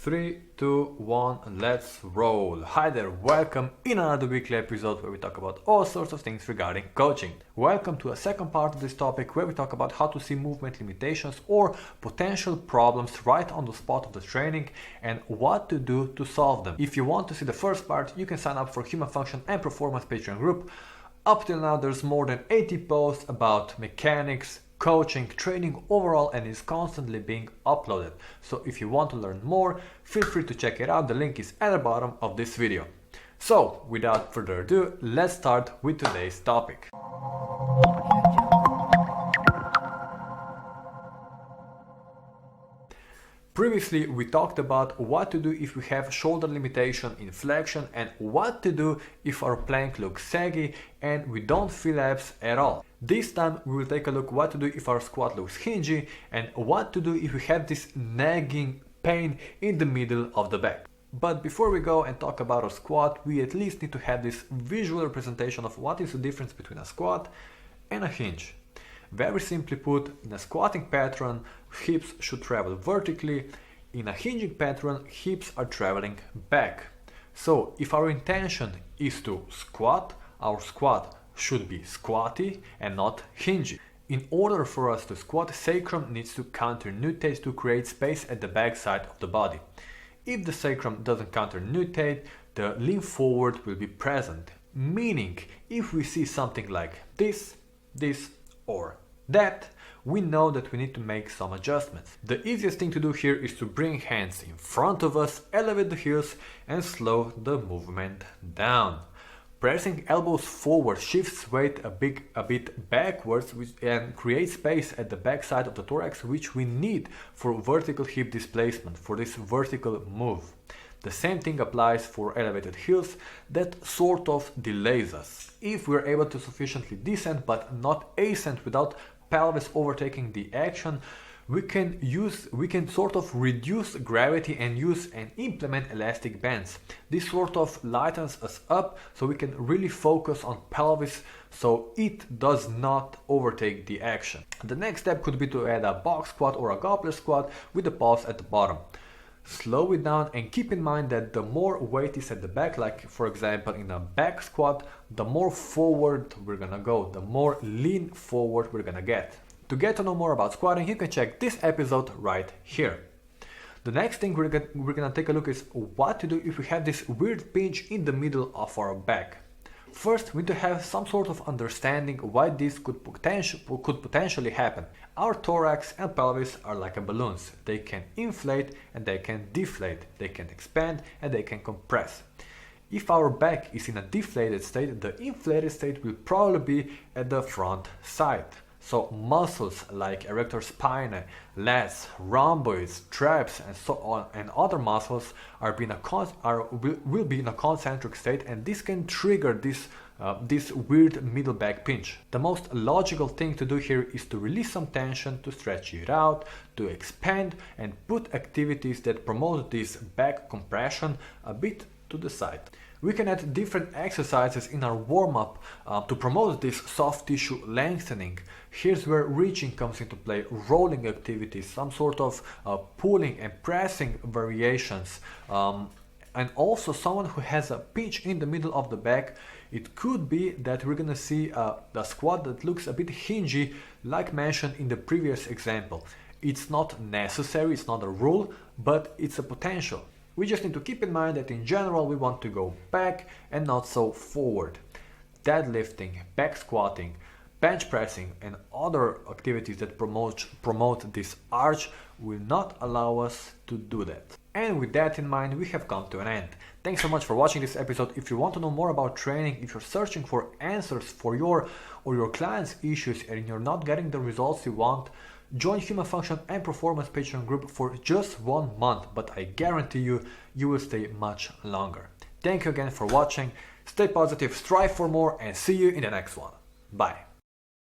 3, 2, 1, let's roll. Hi there, welcome in another weekly episode where we talk about all sorts of things regarding coaching. Welcome to a second part of this topic where we talk about how to see movement limitations or potential problems right on the spot of the training and what to do to solve them. If you want to see the first part, you can sign up for Human Function and Performance Patreon group. Up till now there's more than 80 posts about mechanics, coaching, training overall, and is constantly being uploaded. So if you want to learn more, feel free to check it out. The link is at the bottom of this video. So without further ado, let's start with today's topic. Previously, we talked about what to do if we have shoulder limitation in flexion and what to do if our plank looks saggy and we don't feel abs at all. This time we will take a look what to do if our squat looks hingy and what to do if we have this nagging pain in the middle of the back. But before we go and talk about our squat, we at least need to have this visual representation of what is the difference between a squat and a hinge. Very simply put, in a squatting pattern, hips should travel vertically. In a hinging pattern, hips are traveling back. So if our intention is to squat, our squat should be squatty and not hingy. In order for us to squat, sacrum needs to counter-nutate to create space at the back side of the body. If the sacrum doesn't counter-nutate, the lean forward will be present. Meaning, if we see something like this, or that, we know that we need to make some adjustments. The easiest thing to do here is to bring hands in front of us, elevate the heels and slow the movement down. Pressing elbows forward shifts weight a bit backwards and creates space at the back side of the thorax, which we need for vertical hip displacement, for this vertical move. The same thing applies for elevated heels that sort of delays us. If we're able to sufficiently descend but not ascend without pelvis overtaking the action, we can sort of reduce gravity and use and implement elastic bands. This sort of lightens us up so we can really focus on pelvis so it does not overtake the action. The next step could be to add a box squat or a goblet squat with the pulse at the bottom. Slow it down and keep in mind that the more weight is at the back, like for example in a back squat, the more forward we're gonna go, the more lean forward we're gonna get. To get to know more about squatting, you can check this episode right here. The next thing we're gonna take a look is what to do if we have this weird pinch in the middle of our back. First, we need to have some sort of understanding why this could potentially happen. Our thorax and pelvis are like balloons. They can inflate and they can deflate. They can expand and they can compress. If our back is in a deflated state, the inflated state will probably be at the front side. So muscles like erector spinae, lats, rhomboids, traps, and so on, and other muscles will be in a concentric state, and this can trigger this weird middle back pinch. The most logical thing to do here is to release some tension, to stretch it out, to expand, and put activities that promote this back compression a bit to the side. We can add different exercises in our warm-up to promote this soft tissue lengthening. Here's where reaching comes into play, rolling activities, some sort of pulling and pressing variations. And also someone who has a pinch in the middle of the back, it could be that we're gonna see the squat that looks a bit hingy, like mentioned in the previous example. It's not necessary, it's not a rule, but it's a potential. We just need to keep in mind that in general we want to go back and not so forward. Deadlifting, back squatting, bench pressing and other activities that promote this arch will not allow us to do that. And with that in mind, we have come to an end. Thanks so much for watching this episode. If you want to know more about training, if you're searching for answers for your or your client's issues and you're not getting the results you want, join Human Function and Performance Patreon group for just 1 month, but I guarantee you, you will stay much longer. Thank you again for watching. Stay positive, strive for more, and see you in the next one. Bye.